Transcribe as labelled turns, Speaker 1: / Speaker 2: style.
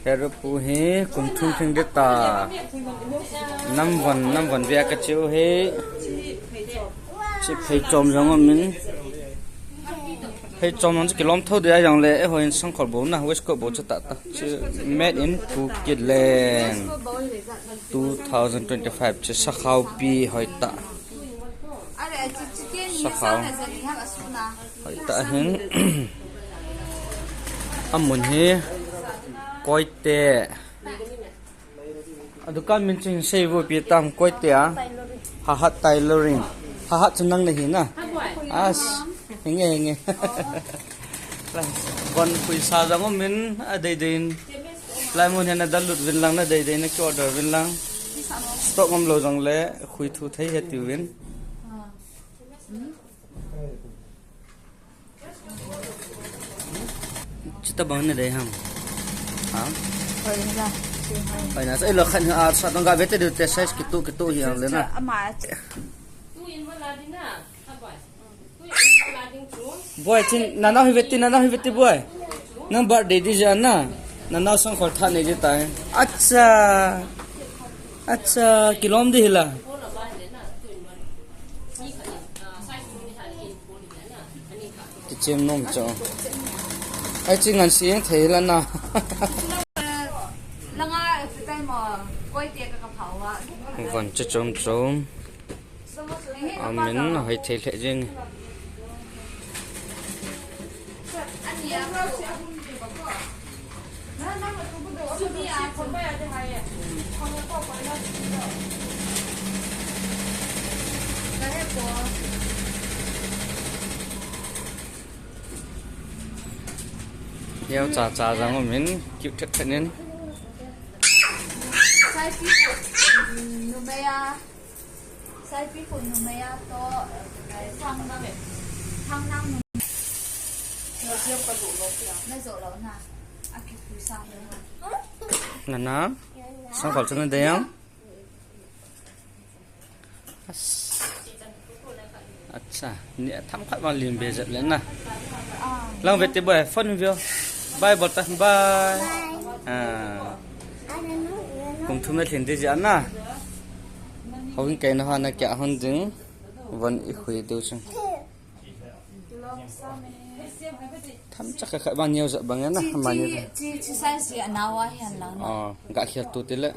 Speaker 1: Hero pu he kum thung thing de ta Namvon via ka chiu he chi phei chom jong min phei chom non ki lom thau de jong le hoin sang khol bo na west ko bo cha ta chi made in Phuket land 2025 chi sa khau pi hoi ta sa khau hoi ta hin amun he koi te adukan min ching sei wo pi tam koi te a ha tailoring ha chunang na hi na as hinge kon pui sa jang min a dei dein lai mun hena dalut vin lang na dei dei na ki order vin lang stock ngam lo jang le khui thu thei he ti win chita bang na dei ham ha phải là sẽ là khăn à sao đang gặp với cái test size cái tu hiện lên à boy chín na nào hivet boy nang birthday đi ra na nào sang khỏi thà này chứ tai acha kilom đi hila cái chim nôm cho ai chỉ ngàn xiên thấy là na còn cho trống mình hỏi thấy lệ riêng đeo chả rằng mình chịu thật thật nên
Speaker 2: sai pi phun numaya to thang nam nó tiếp cái rổ lẩu nó rổ lẩu na aki pui sang
Speaker 1: là nó sang khỏi chân đây không acha nè thăm khách vào liền về giật lên nè lang về tiếp bơi phân video bye bye bye à cùng thum lên thiền đi dán nè hông cái nó hoa nó chả hơn dính vẫn ít khui tiêu chung thăm chắc là bao nhiêu giờ bằng nhá bao nhiêu
Speaker 2: chi sai gì nào ai hẳn là
Speaker 1: gã kia tu tí lệ